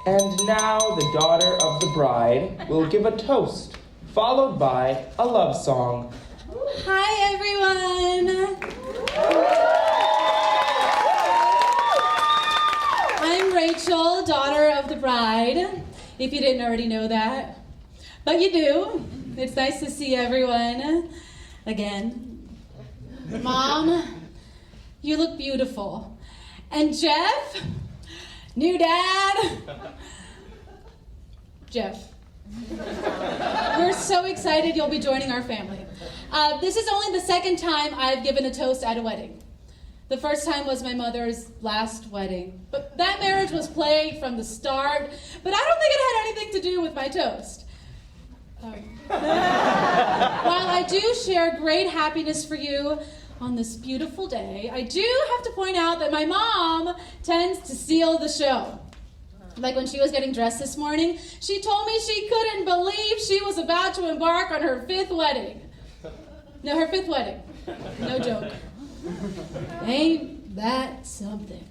And now the daughter of the bride will give a toast, followed by a love song. Hi, everyone. I'm Rachel, daughter of the bride, if you didn't already know that. But you do. It's nice to see everyone again. Mom, you look beautiful. And Jeff, new dad. Jeff. We're so excited you'll be joining our family. This is only the second time I've given a toast at a wedding. The first time was my mother's last wedding. But that marriage was plagued from the start, but I don't think it had anything to do with my toast. While I do share great happiness for you on this beautiful day, I do have to point out that my mom tends to steal the show. Like when she was getting dressed this morning, she told me she couldn't believe she was about to embark on her fifth wedding. No, her fifth wedding. No joke. Ain't that something?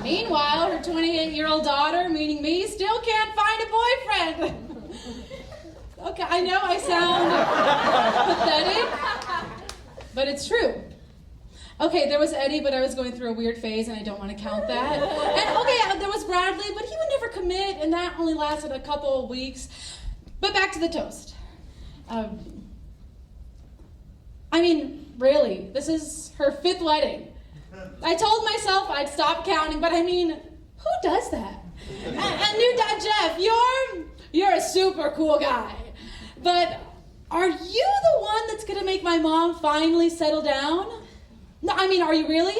Meanwhile, her 28-year-old daughter, meaning me, still can't find a boyfriend. Okay, I know I sound pathetic, but it's true. Okay, there was Eddie, but I was going through a weird phase, and I don't want to count that. And okay, there was Bradley, but he would never commit, and that only lasted a couple of weeks. But back to the toast. Really, this is her fifth wedding. I told myself I'd stop counting, but who does that? And new dad Jeff, you're a super cool guy. But are you the one that's gonna make my mom finally settle down? No, are you really?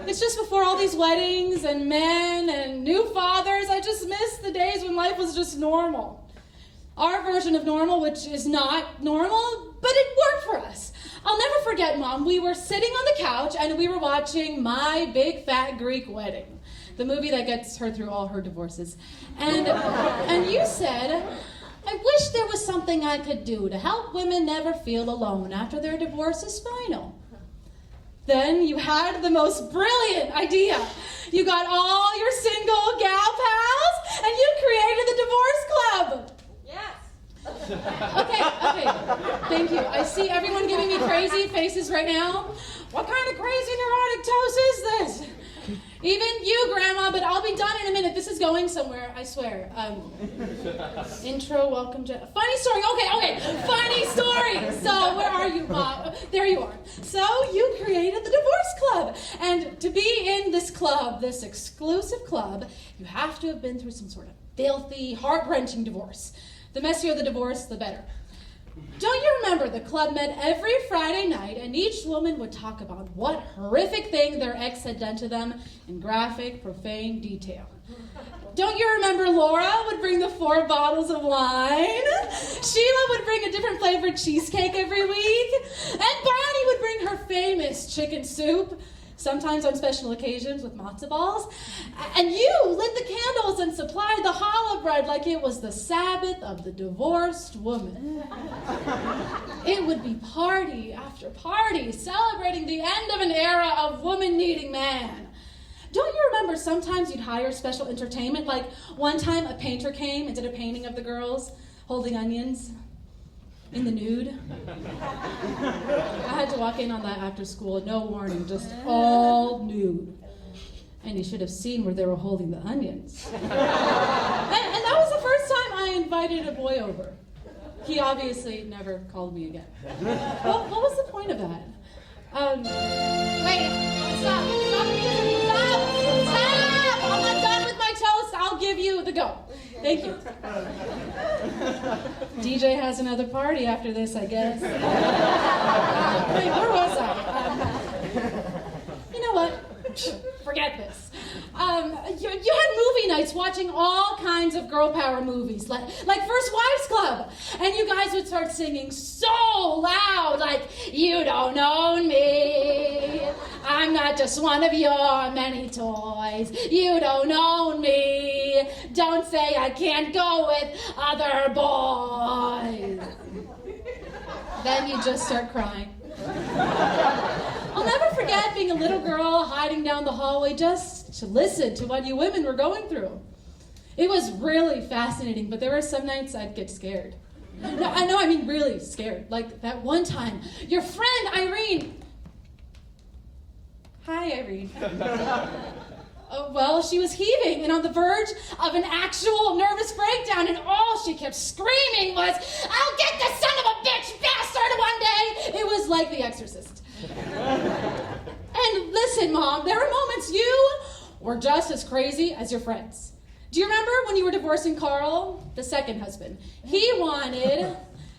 It's just before all these weddings and men and new fathers, I just miss the days when life was just normal. Our version of normal, which is not normal, but it worked for us. I'll never forget, Mom, we were sitting on the couch and we were watching My Big Fat Greek Wedding, the movie that gets her through all her divorces. And you said, I wish there was something I could do to help women never feel alone after their divorce is final. Then you had the most brilliant idea. You got all your single gal pals and you created the divorce club. Yes. Okay. Thank you. I see everyone giving me crazy faces right now. What kind of crazy neurotic toast is this? Even you, Grandma, but I'll be done in a minute. This is going somewhere, I swear. Intro, welcome, funny story. Okay. Funny story. So, where are you, Mom? There you are. So, you created the divorce club. And to be in this club, this exclusive club, you have to have been through some sort of filthy, heart-wrenching divorce. The messier the divorce, the better. Don't you remember the club met every Friday night and each woman would talk about what horrific thing their ex had done to them in graphic, profane detail? Don't you remember Laura would bring the 4 bottles of wine? Sheila would bring a different flavored cheesecake every week? And Bonnie would bring her famous chicken soup, sometimes on special occasions with matzo balls. And you lit the candles and supplied the challah bread like it was the Sabbath of the divorced woman. It would be party after party, celebrating the end of an era of woman needing man. Don't you remember sometimes you'd hire special entertainment? Like one time a painter came and did a painting of the girls holding onions in the nude. I had to walk in on that after school, no warning, just all nude. And you should have seen where they were holding the onions. And that was the first time I invited a boy over. He obviously never called me again. What was the point of that? Wait, stop! I'm not done with my toast. I'll give you the go. Thank you. DJ has another party after this, I guess. Wait, where was I? You know what? Forget this. You had movie nights watching all kinds of girl power movies, like First Wives Club, and you guys would start singing so loud, like, you don't own me, I'm not just one of your many toys, you don't own me, don't say I can't go with other boys. Then you just start crying. I'll never forget being a little girl hiding down the hallway, just to listen to what you women were going through. It was really fascinating, but there were some nights I'd get scared. No, I mean really scared. Like that one time, your friend Irene. Hi, Irene. Well, she was heaving and on the verge of an actual nervous breakdown, and all she kept screaming was, "I'll get the son of a bitch bastard one day!" It was like The Exorcist. And listen, Mom, there were moments you were just as crazy as your friends. Do you remember when you were divorcing Carl, the second husband? He wanted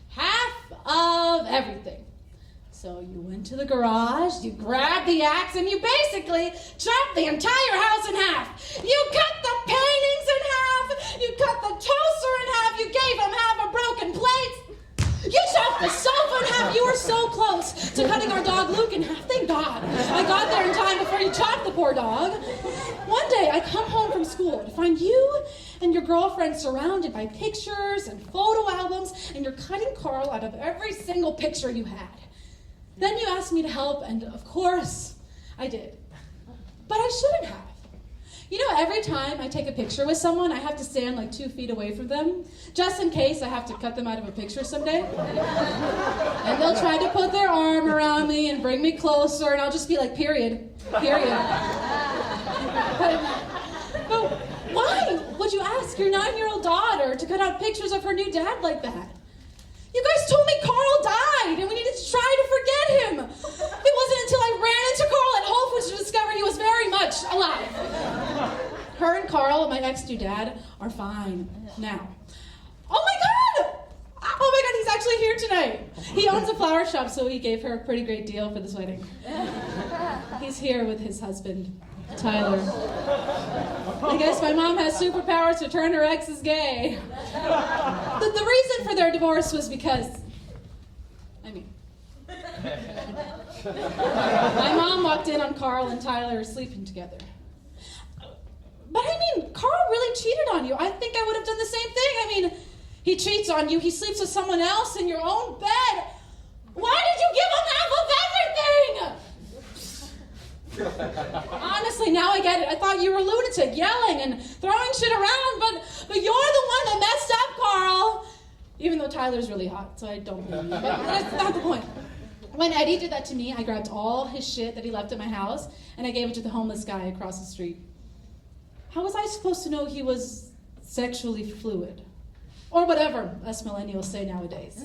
half of everything. So you went to the garage, you grabbed the axe, and you basically chopped the entire house in half. You cut the paintings in half, you cut the toaster in half, you gave him half a broken plate. You chopped the sofa in half. You were so close to cutting our dog Luke in half. Thank God I got there in time before you chopped the poor dog. One day I come home from school to find you and your girlfriend surrounded by pictures and photo albums, and you're cutting Carl out of every single picture you had. Then you asked me to help, and of course, I did. But I shouldn't have. You know, every time I take a picture with someone, I have to stand like 2 feet away from them, just in case I have to cut them out of a picture someday. And they'll try to put their arm around me and bring me closer, and I'll just be like, period. But why would you ask your 9-year-old daughter to cut out pictures of her new dad like that? You guys told me Carl died, and we needed to try to forget him. It wasn't until I ran into Carl at Whole Foods to discover he was very much alive. Her and Carl, my ex-new dad, are fine now. Oh my God, he's actually here tonight. He owns a flower shop, so he gave her a pretty great deal for this wedding. He's here with his husband, Tyler. I guess my mom has superpowers to turn her exes gay. The reason for their divorce was because, my mom walked in on Carl and Tyler sleeping together. But Carl really cheated on you. I think I would have done the same thing. He cheats on you, he sleeps with someone else in your own bed. Why did you give him half of everything? Honestly, now I get it. I thought you were a lunatic, yelling and throwing shit around, but you're the one that messed up, Carl. Even though Tyler's really hot, so I don't blame you. But that's not the point. When Eddie did that to me, I grabbed all his shit that he left at my house, and I gave it to the homeless guy across the street. How was I supposed to know he was sexually fluid? Or whatever us millennials say nowadays.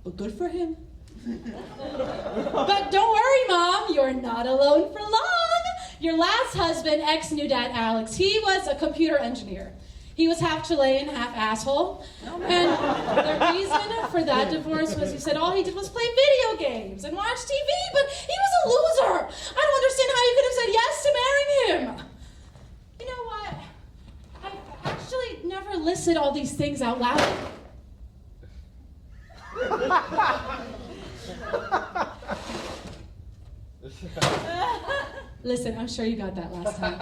But good for him. But don't worry, Mom, you're not alone for long. Your last husband, ex-new dad Alex, he was a computer engineer. He was half Chilean, half asshole. And the reason for that divorce was he said all he did was play video games and watch TV, but he was a loser. I don't understand how you could have said yes to marrying him. You know what? I actually never listed all these things out loud. Listen, I'm sure you got that last time.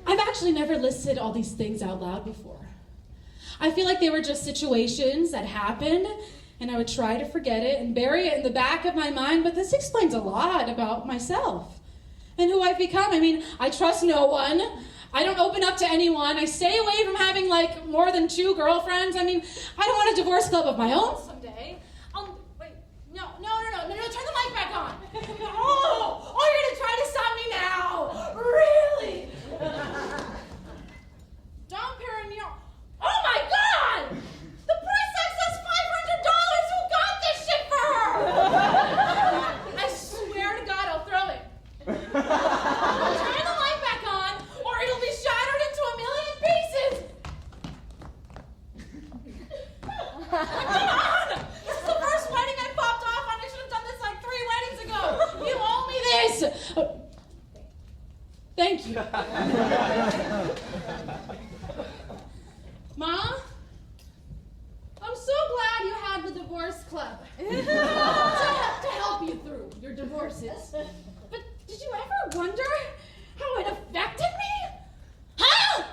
I've actually never listed all these things out loud before. I feel like they were just situations that happened, and I would try to forget it and bury it in the back of my mind, but this explains a lot about myself and who I've become. I trust no one. I don't open up to anyone. I stay away from having more than 2 girlfriends. I don't want a divorce club of my own someday. Wait, no, turn the mic back on. Oh, you're gonna try to stop me now? Really? Don't parent me. Oh my God! The princess has $500. Who got this shit for her? I swear to God, I'll throw it. Turn the light back on, or it'll be shattered into a million pieces. Come on! This is the first wedding I popped off on. I should have done this 3 weddings ago. You owe me this. Thank you. Mom? I'm so glad you had the divorce club to help you through your divorces. But did you ever wonder how it affected me? Huh?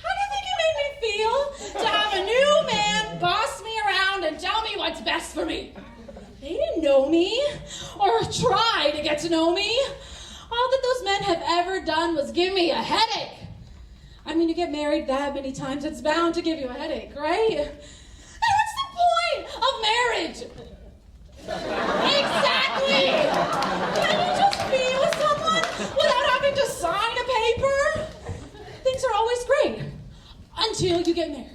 How do you think it made me feel to have a new me, or try to get to know me. All that those men have ever done was give me a headache. I mean, you get married that many times, it's bound to give you a headache, right? And what's the point of marriage? Exactly! Can you just be with someone without having to sign a paper? Things are always great until you get married.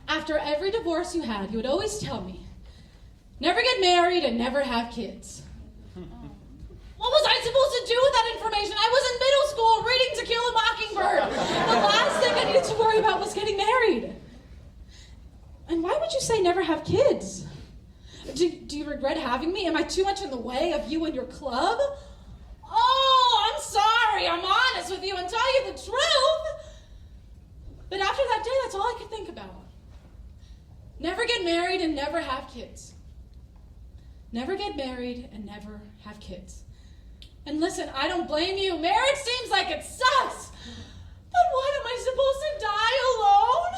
After every divorce you had, you would always tell me, never get married and never have kids. What was I supposed to do with that information? I was in middle school reading To Kill a Mockingbird. The last thing I needed to worry about was getting married. And why would you say never have kids? Do you regret having me? Am I too much in the way of you and your club? Oh, I'm sorry. I'm honest with you and tell you the truth. But after that day, that's all I could think about. Never get married and never have kids. Never get married and never have kids. And listen, I don't blame you. Marriage seems like it sucks. But what, am I supposed to die alone?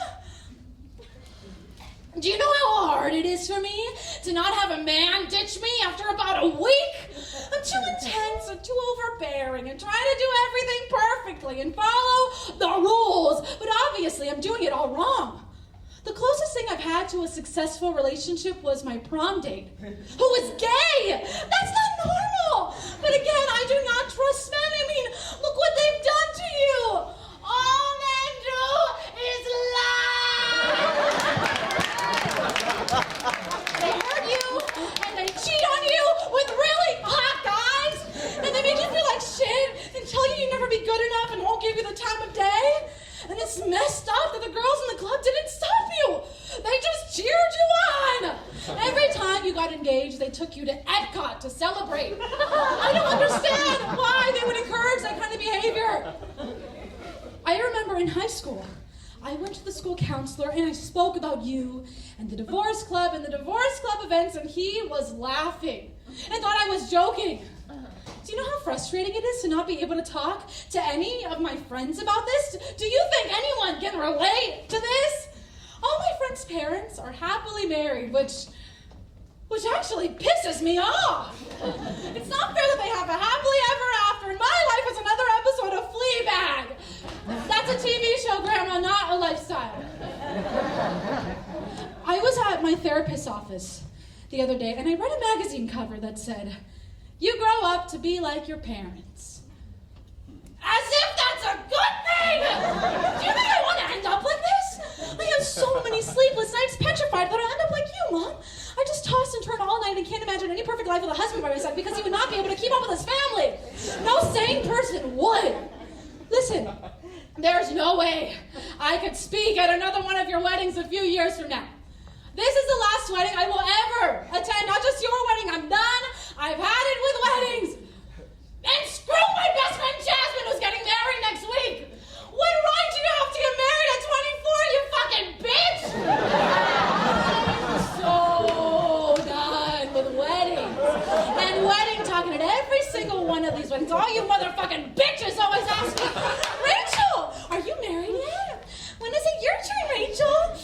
Do you know how hard it is for me to not have a man ditch me after about a week? I'm too intense and too overbearing and trying to do everything perfectly and follow the rules. But obviously, I'm doing it all wrong. The closest thing I've had to a successful relationship was my prom date, who was gay. That's not normal. But again, I do not trust men. I mean, look what they've done to you. All men do is lie. They hurt you, and they cheat on you with really hot guys, and they make you feel like shit and tell you you'll never be good enough and won't give you the time of day. And it's messed up that the girls in the club didn't stop you. They just cheered you on. Every time you got engaged, they took you to Epcot to celebrate. I don't understand why they would encourage that kind of behavior. I remember in high school, I went to the school counselor and I spoke about you and the divorce club and the divorce club events, and he was laughing and thought I was joking. Do you know how frustrating it is to not be able to talk to any of my friends about this? Do you think anyone can relate to this? All my friends' parents are happily married, which actually pisses me off. It's not fair that they have a happily ever after, and my life is another episode of Fleabag. That's a TV show, Grandma, not a lifestyle. I was at my therapist's office the other day, and I read a magazine cover that said, "You grow up to be like your parents." As if that's a good thing! Do you think I want to end up like this? I have so many sleepless nights petrified that I'll end up like you, Mom. I just toss and turn all night and can't imagine any perfect life with a husband by my side because he would not be able to keep up with his family. No sane person would. Listen, there's no way I could speak at another one of your weddings a few years from now. This is the last wedding I will ever attend, not just your wedding. I'm done. I've had it with weddings. And screw my best friend Jasmine, who's getting married next week. What right do you have to get married at 24, you fucking bitch? I'm so done with weddings. And wedding talking at every single one of these weddings. All you motherfucking bitches always ask me, "Rachel, are you married yet? When is it your turn, Rachel?"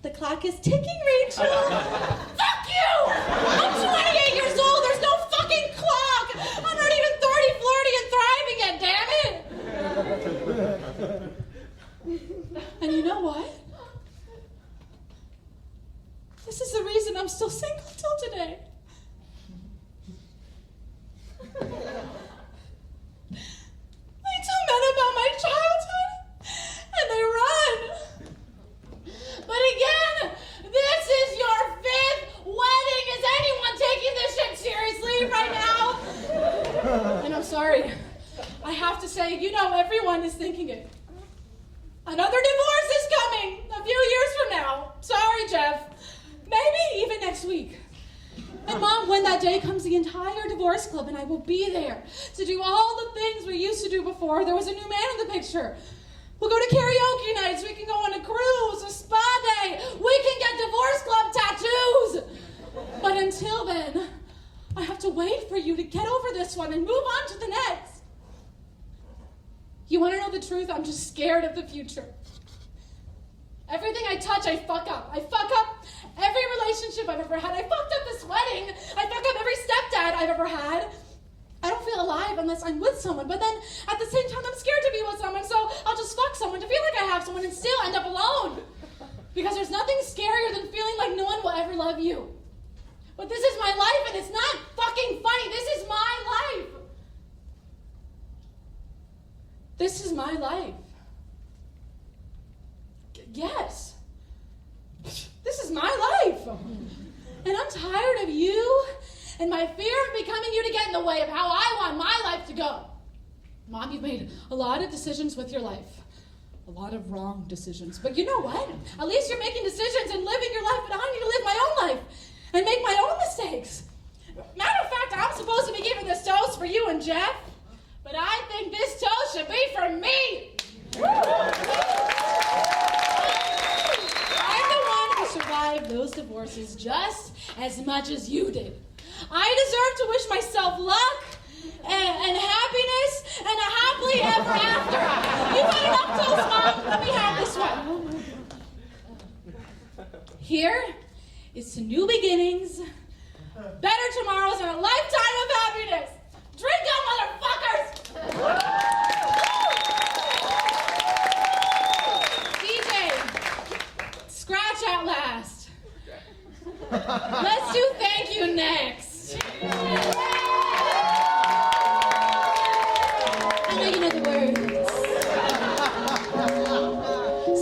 The clock is ticking, Rachel. Fuck you! I'm 28 years old. There's no fucking clock. I'm not even 30, flirty, and thriving yet, damn it. And you know what? This is the reason I'm still single till today. I tell men about my childhood, and they run. But again, this is your 5th wedding. Is anyone taking this shit seriously right now? And I'm sorry. I have to say, you know, everyone is thinking it. Another divorce is coming a few years from now. Sorry, Jeff. Maybe even next week. And Mom, when that day comes, the entire divorce club and I will be there to do all the things we used to do before there was a new man in the picture. We'll go to karaoke nights, we can go on a cruise, a spa day, we can get divorce club tattoos. But until then, I have to wait for you to get over this one and move on to the next. You want to know the truth? I'm just scared of the future. Everything I touch, I fuck up. I fuck up every relationship I've ever had. I fucked up this wedding. I fuck up every stepdad I've ever had. I don't feel alive unless I'm with someone, but then at the same time, I'm scared to be with someone, so I'll just fuck someone to feel like I have someone and still end up alone. Because there's nothing scarier than feeling like no one will ever love you. But this is my life, and it's not fucking funny. This is my life. This is my life. Yes. This is my life. And I'm tired of you and my fear of becoming you to get in the way of how I want my life to go. Mom, you've made a lot of decisions with your life. A lot of wrong decisions. But you know what? At least you're making decisions and living your life, but I need to live my own life and make my own mistakes. Matter of fact, I'm supposed to be giving this toast for you and Jeff, but I think this toast should be for me. I'm the one who survived those divorces just as much as you did. I deserve to wish myself luck and happiness and a happily ever after. You've had enough toast, Mom. Let me have this one. Here is to new beginnings, better tomorrows, and a lifetime of happiness. Drink up, motherfuckers! DJ, scratch out last. Let's do thank you next. I know you know the words.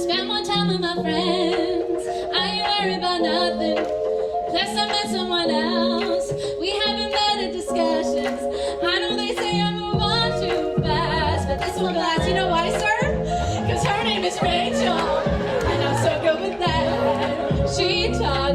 Spend more time with my friends. I ain't worried about nothing. Plus I met someone else. We having better discussions. I know they say I move on too fast, but this one lasts. You know why, sir? Because her name is Rachel, and I'm so good with that. She taught